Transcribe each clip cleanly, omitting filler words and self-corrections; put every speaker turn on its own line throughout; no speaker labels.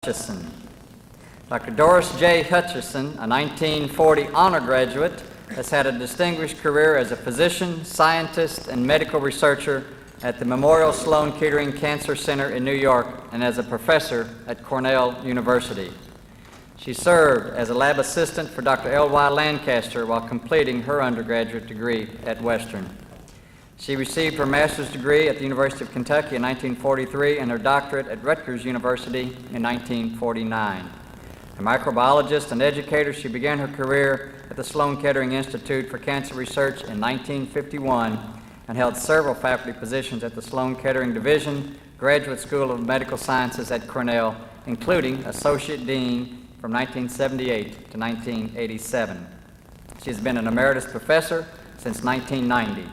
Hutchison. Dr. Dorris J. Hutchison, a 1940 honor graduate, has had a distinguished career as a physician, scientist, and medical researcher at the Memorial Sloan Kettering Cancer Center in New York and as a professor at Cornell University. She served as a lab assistant for Dr. L.Y. Lancaster while completing her undergraduate degree at Western. She received her master's degree at the University of Kentucky in 1943 and her doctorate at Rutgers University in 1949. A microbiologist and educator, she began her career at the Sloan Kettering Institute for Cancer Research in 1951 and held several faculty positions at the Sloan Kettering Division, Graduate School of Medical Sciences at Cornell, including Associate Dean from 1978 to 1987. She has been an emeritus professor since 1990.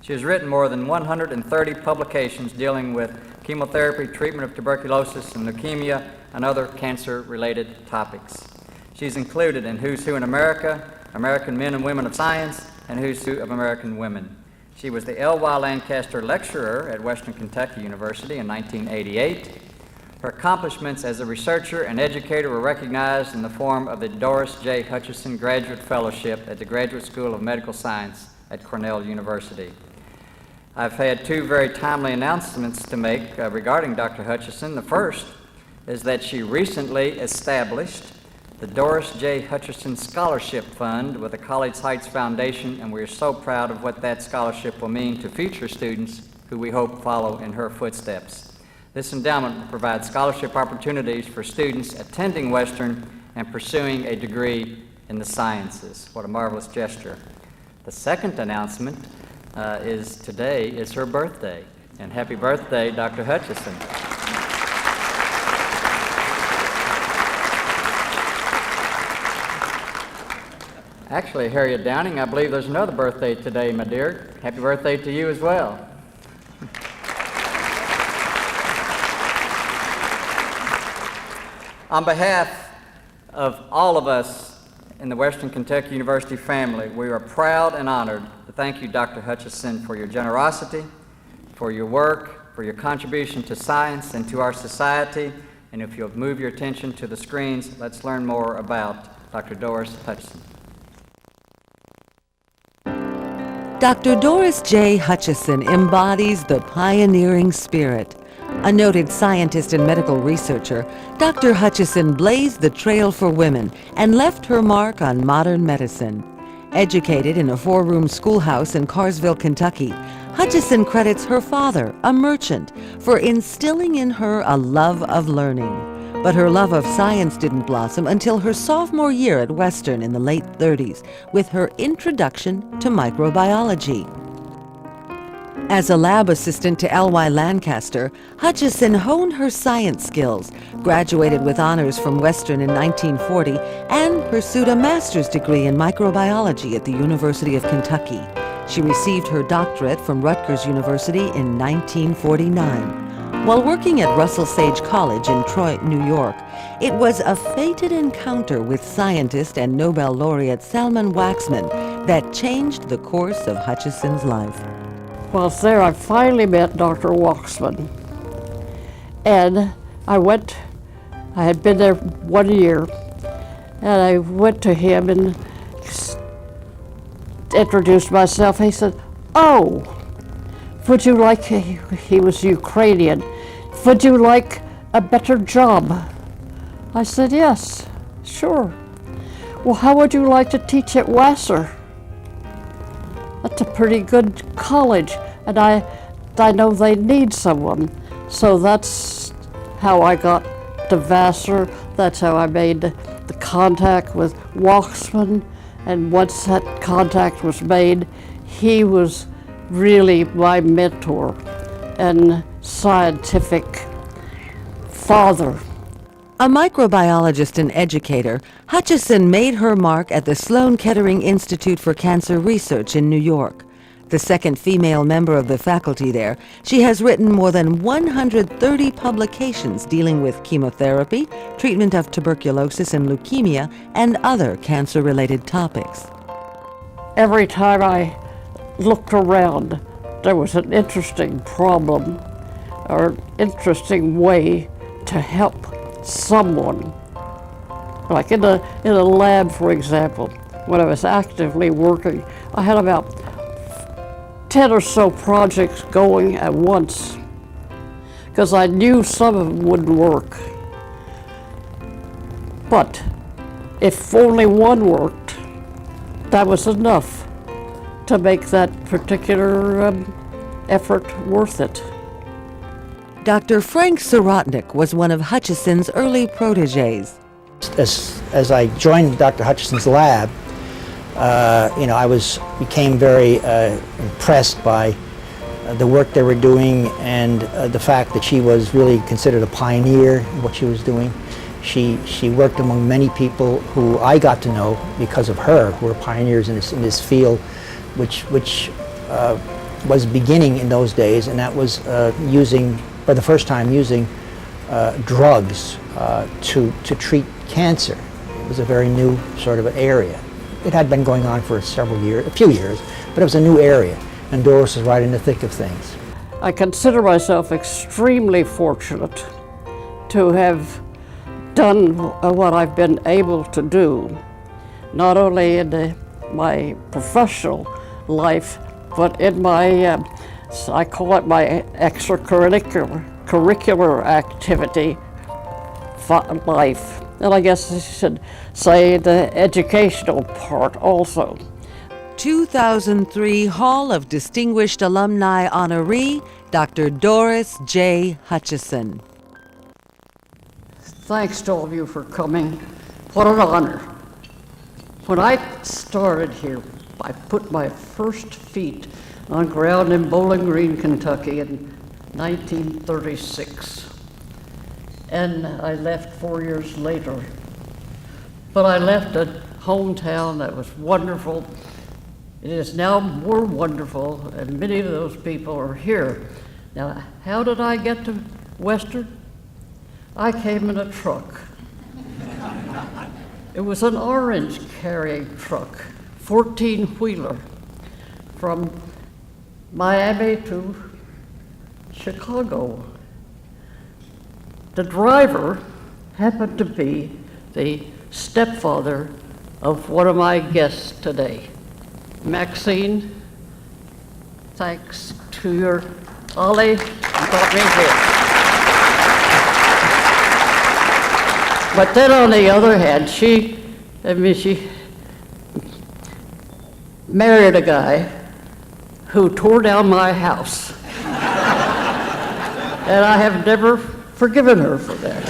She has written more than 130 publications dealing with chemotherapy, treatment of tuberculosis and leukemia, and other cancer-related topics. She's included in Who's Who in America, American Men and Women of Science, and Who's Who of American Women. She was the L.Y. Lancaster Lecturer at Western Kentucky University in 1988. Her accomplishments as a researcher and educator were recognized in the form of the Dorris J. Hutchison Graduate Fellowship at the Graduate School of Medical Science at Cornell University. I've had two very timely announcements to make regarding Dr. Hutchison. The first is that she recently established the Dorris J. Hutchison Scholarship Fund with the College Heights Foundation, and we're so proud of what that scholarship will mean to future students who we hope follow in her footsteps. This endowment will provide scholarship opportunities for students attending Western and pursuing a degree in the sciences. What a marvelous gesture. The second announcement is today is her birthday, and happy birthday, Dr. Hutchison. Actually, Harriet Downing, I believe there's another birthday today, my dear. Happy birthday to you as well. On behalf of all of us in the Western Kentucky University family, we are proud and honored to thank you, Dr. Hutchison, for your generosity, for your work, for your contribution to science and to our society. And if you'll move your attention to the screens, let's learn more about Dr. Dorris Hutchison.
Dr. Dorris J. Hutchison embodies the pioneering spirit. A noted scientist and medical researcher, Dr. Hutchison blazed the trail for women and left her mark on modern medicine. Educated in a four-room schoolhouse in Carsville, Kentucky, Hutchison credits her father, a merchant, for instilling in her a love of learning. But her love of science didn't blossom until her sophomore year at Western in the late 30s with her introduction to microbiology. As a lab assistant to L.Y. Lancaster, Hutchison honed her science skills, graduated with honors from Western in 1940, and pursued a master's degree in microbiology at the University of Kentucky. She received her doctorate from Rutgers University in 1949. While working at Russell Sage College in Troy, New York, it was a fated encounter with scientist and Nobel laureate Salman Waxman that changed the course of Hutchison's life.
Well, there I finally met Dr. Waxman, and I had been there 1 year, and I went to him and introduced myself. He said, "Oh, would you like," he was Ukrainian, "would you like a better job?" I said, "Yes, sure." "Well, how would you like to teach at Vassar? That's a pretty good college, and I know they need someone." So that's how I got to Vassar. That's how I made the contact with Waxman. And once that contact was made, he was really my mentor and scientific father.
A microbiologist and educator, Hutchison made her mark at the Sloan Kettering Institute for Cancer Research in New York. The second female member of the faculty there, she has written more than 130 publications dealing with chemotherapy, treatment of tuberculosis and leukemia, and other cancer-related topics.
Every time I looked around, there was an interesting problem or interesting way to help someone, like in a lab, for example, when I was actively working, I had about 10 or so projects going at once, because I knew some of them wouldn't work. But if only one worked, that was enough to make that particular effort worth it.
Dr. Frank Sirotnik was one of Hutchison's early proteges.
As I joined Dr. Hutchison's lab, I became very impressed by the work they were doing and the fact that she was really considered a pioneer in what she was doing. She worked among many people who I got to know because of her, who were pioneers in this field, which was beginning in those days, and that was for the first time, using drugs to treat cancer. It was a very new sort of area. It had been going on for a few years, but it was a new area, and Dorris was right in the thick of things.
I consider myself extremely fortunate to have done what I've been able to do, not only in my professional life, but in my, I call it my extracurricular activity life. And I guess I should say the educational part also.
2003 Hall of Distinguished Alumni honoree, Dr. Dorris J. Hutchison.
Thanks to all of you for coming. What an honor. When I started here, I put my first feet on ground in Bowling Green, Kentucky in 1936. And I left 4 years later. But I left a hometown that was wonderful. It is now more wonderful, and many of those people are here. Now, how did I get to Western? I came in a truck. It was an orange carrying truck, 14-wheeler, from Miami to Chicago. The driver happened to be the stepfather of one of my guests today. Maxine, thanks to your Ollie, got me here. But then on the other hand, she married a guy who tore down my house. And I have never forgiven her for that.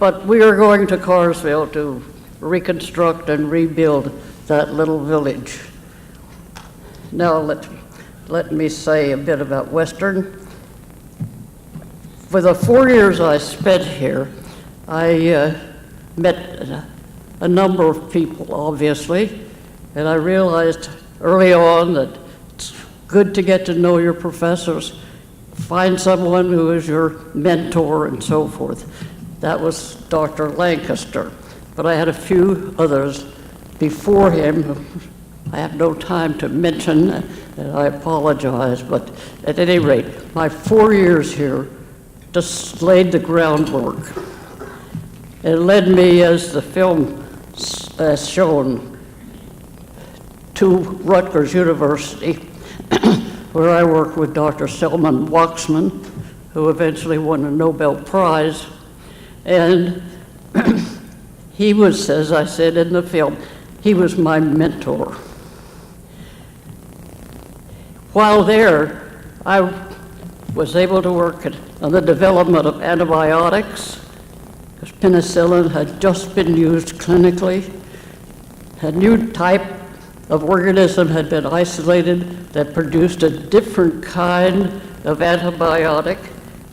But we are going to Carsville to reconstruct and rebuild that little village. Now let me say a bit about Western. For the 4 years I spent here, I met a number of people, obviously, and I realized early on that it's good to get to know your professors, find someone who is your mentor and so forth. That was Dr. Lancaster, but I had a few others before him. I have no time to mention, and I apologize, but at any rate, my 4 years here just laid the groundwork. It led me, as the film has shown, to Rutgers University, where I worked with Dr. Selman Waksman, who eventually won a Nobel Prize. And he was, as I said in the film, he was my mentor. While there, I was able to work on the development of antibiotics, because penicillin had just been used clinically. A new type of organism had been isolated that produced a different kind of antibiotic.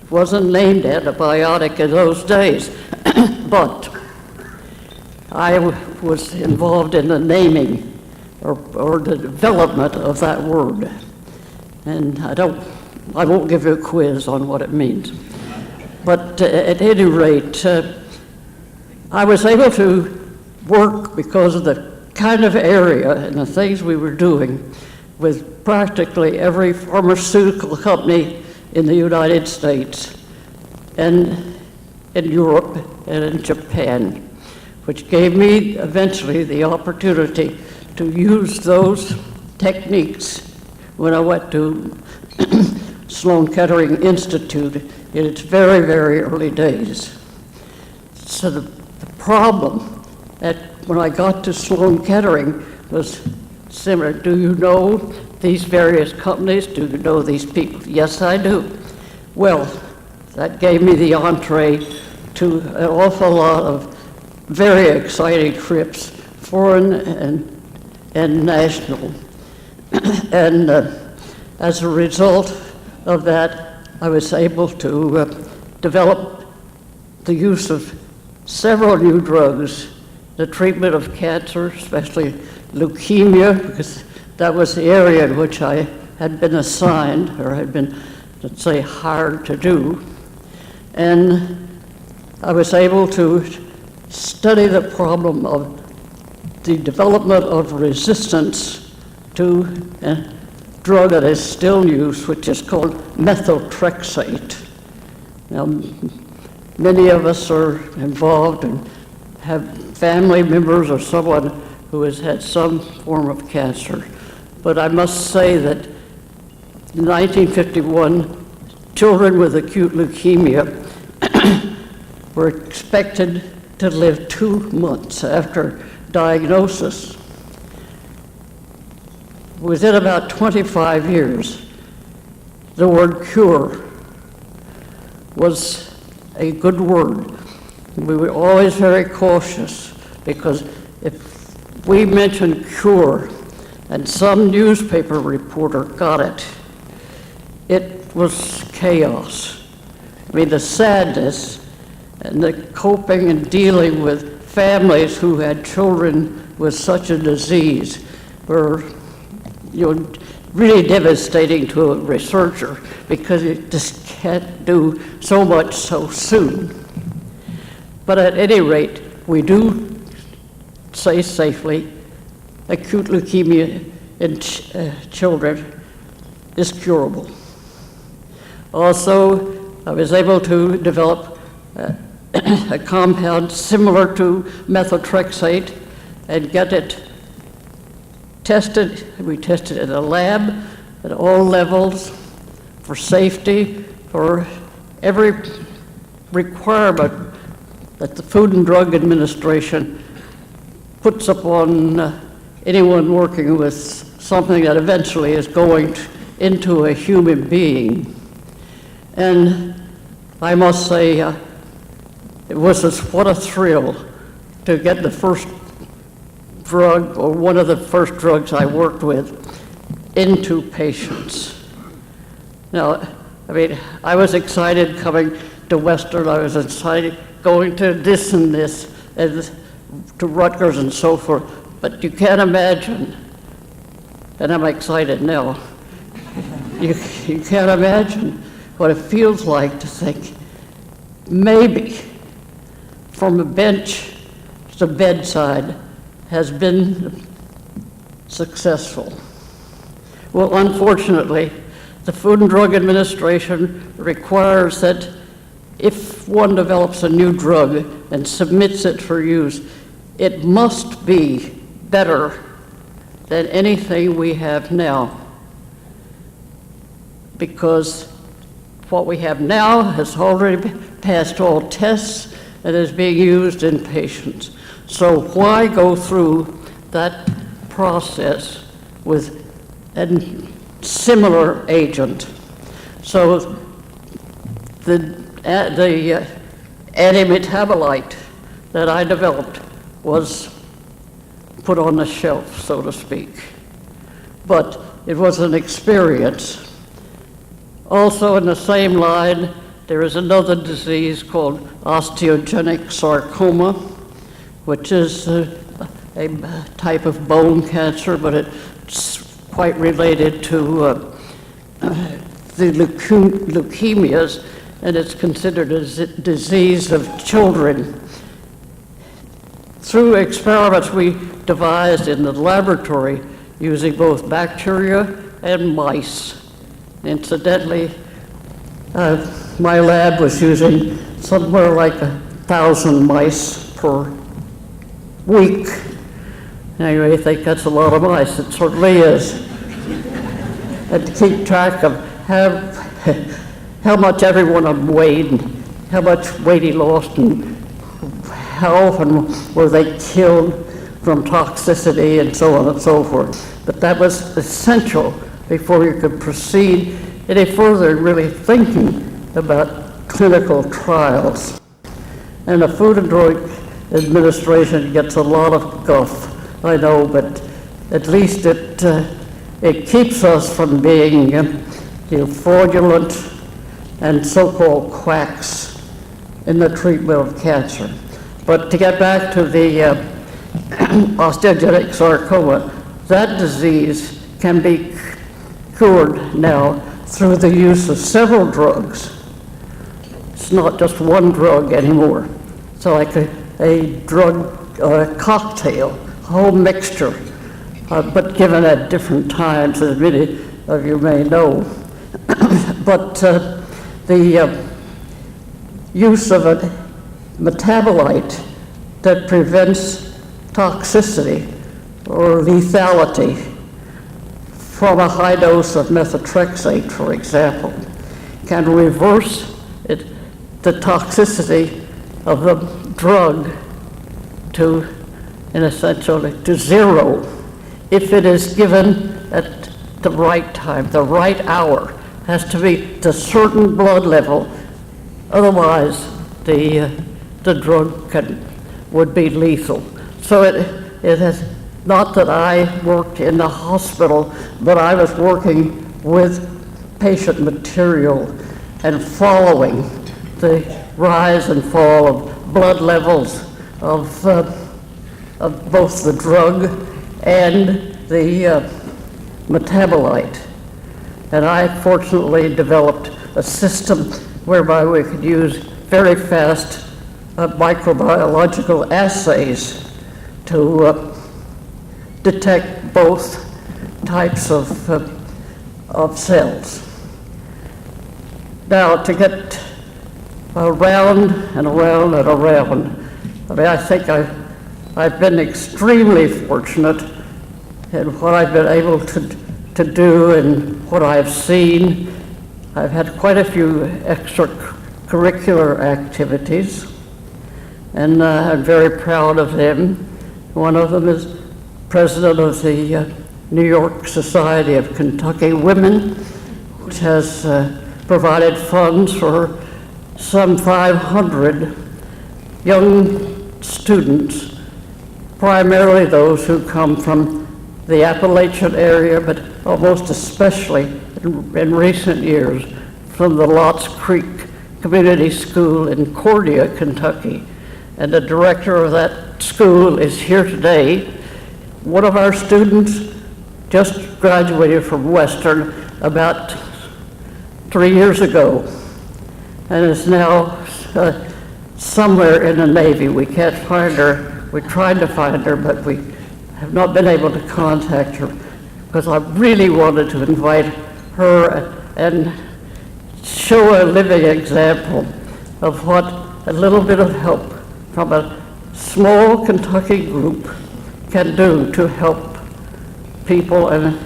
It wasn't named antibiotic in those days, but I was involved in the naming or the development of that word. And I won't give you a quiz on what it means. But at any rate, I was able to work because of the kind of area and the things we were doing with practically every pharmaceutical company in the United States. and in Europe and in Japan, which gave me eventually the opportunity to use those techniques when I went to Sloan Kettering Institute in its very, very early days. So the problem that when I got to Sloan Kettering was similar. Do you know these various companies? Do you know these people? Yes, I do. Well, that gave me the entree to an awful lot of very exciting trips, foreign and national. And as a result of that, I was able to develop the use of several new drugs, the treatment of cancer, especially leukemia, because that was the area in which I had been assigned, or had been, let's say, hired to do. And I was able to study the problem of the development of resistance to a drug that is still used, which is called methotrexate. Now, many of us are involved and have family members or someone who has had some form of cancer. But I must say that in 1951, children with acute leukemia were expected to live 2 months after diagnosis. Within about 25 years, the word cure was a good word. We were always very cautious, because if we mentioned cure and some newspaper reporter got it, it was chaos. I mean, the sadness and the coping and dealing with families who had children with such a disease were, really devastating to a researcher, because you just can't do so much so soon. But at any rate, we do say safely, acute leukemia in children is curable. Also, I was able to develop a compound similar to methotrexate and get it tested. We tested it in a lab at all levels for safety, for every requirement that the Food and Drug Administration puts upon anyone working with something that eventually is going into a human being. And I must say, it was what a thrill to get the first drug, or one of the first drugs I worked with, into patients. Now, I mean, I was excited coming to Western, I was excited going to this and this, and to Rutgers and so forth, but you can't imagine, and I'm excited now, you can't imagine what it feels like to think, maybe from a bench to bedside has been successful. Well, unfortunately, the Food and Drug Administration requires that if one develops a new drug and submits it for use, it must be better than anything we have now, because what we have now has already passed all tests and is being used in patients. So why go through that process with a similar agent? So the antimetabolite that I developed was put on the shelf, so to speak. But it was an experience. Also in the same line, there is another disease called osteogenic sarcoma, which is a type of bone cancer, but it's quite related to the leukemias, and it's considered a disease of children. Through experiments we devised in the laboratory using both bacteria and mice. Incidentally, My lab was using somewhere like 1,000 mice per week. Anyway, I think that's a lot of mice. It certainly is. And to keep track of how much every one of them weighed, and how much weight he lost, and how often were they killed from toxicity, and so on and so forth. But that was essential before you could proceed any further in really thinking about clinical trials. And the Food and Drug Administration gets a lot of guff, I know, but at least it keeps us from being fraudulent and so-called quacks in the treatment of cancer. But to get back to the osteogenic sarcoma, that disease can be cured now through the use of several drugs. It's not just one drug anymore. It's like a drug cocktail, a whole mixture, but given at different times, as many of you may know. But the use of a metabolite that prevents toxicity or lethality from a high dose of methotrexate, for example, can reverse the toxicity of the drug to, in essentially, to zero if it is given at the right time, the right hour. Has to be the certain blood level, otherwise the drug would be lethal. So it has, not that I worked in the hospital, but I was working with patient material and following the rise and fall of blood levels of both the drug and the metabolite. And I fortunately developed a system whereby we could use very fast microbiological assays to detect both types of cells. Now, to get around and around and around, I mean, I think I've been extremely fortunate in what I've been able to do and what I've seen. I've had quite a few extracurricular activities, and I'm very proud of them. One of them is president of the New York Society of Kentucky Women, which has provided funds for some 500 young students, primarily those who come from the Appalachian area, but almost especially in recent years from the Lots Creek Community School in Cordia, Kentucky. And the director of that school is here today. One of our students just graduated from Western about 3 years ago and is now somewhere in the Navy. We can't find her. We tried to find her, but we have not been able to contact her because I really wanted to invite her and show a living example of what a little bit of help from a small Kentucky group can do to help people. And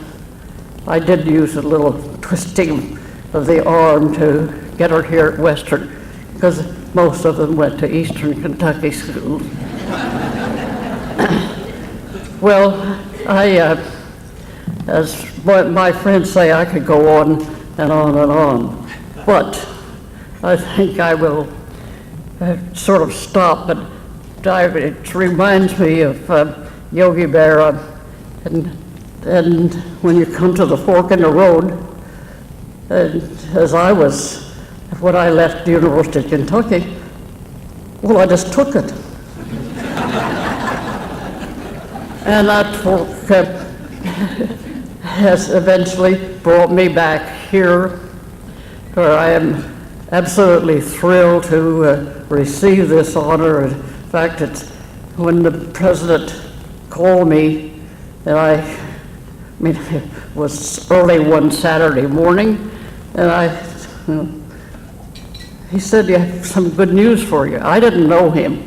I did use a little twisting of the arm to get her here at Western, because most of them went to Eastern Kentucky schools. Well, as my friends say, I could go on and on and on, but I think I will sort of stop. But it reminds me of Yogi Berra, and when you come to the fork in the road, and as I was, when I left the University of Kentucky, well, I just took it. And that fork has eventually brought me back here, where I am absolutely thrilled to receive this honor. In fact, it's when the president called me, and I mean, it was early one Saturday morning, and I he said, "You have some good news for you." I didn't know him.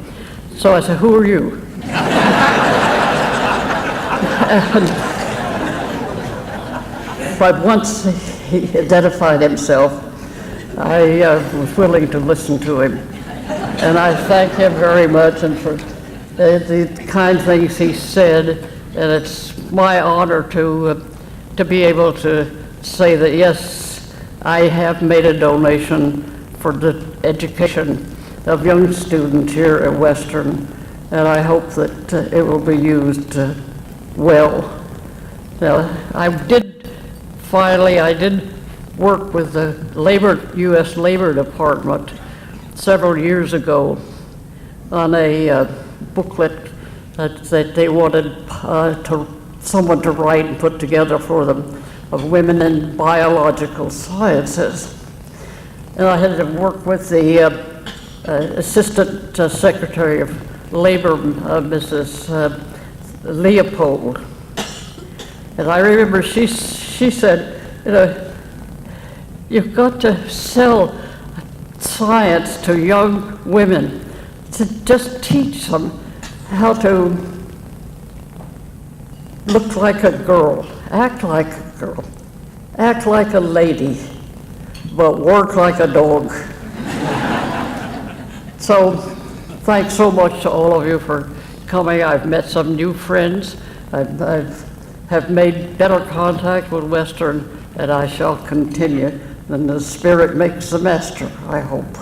So I said, "Who are you?" But once he identified himself, I was willing to listen to him. And I thank him very much and for the kind things he said. And it's my honor to be able to say that, yes, I have made a donation for the education of young students here at Western, and I hope that it will be used well. Now, I did work with the U.S. Labor Department several years ago on a booklet that they wanted someone to write and put together for them of women in biological sciences. And I had to work with the Assistant Secretary of Labor, Mrs. Leopold. And I remember she said, you know, you've got to sell science to young women, to just teach them how to look like a girl, act like a girl, act like a lady, but work like a dog. So thanks so much to all of you for coming. I've met some new friends. I have made better contact with Western, and I shall continue. And the spirit makes the master, I hope.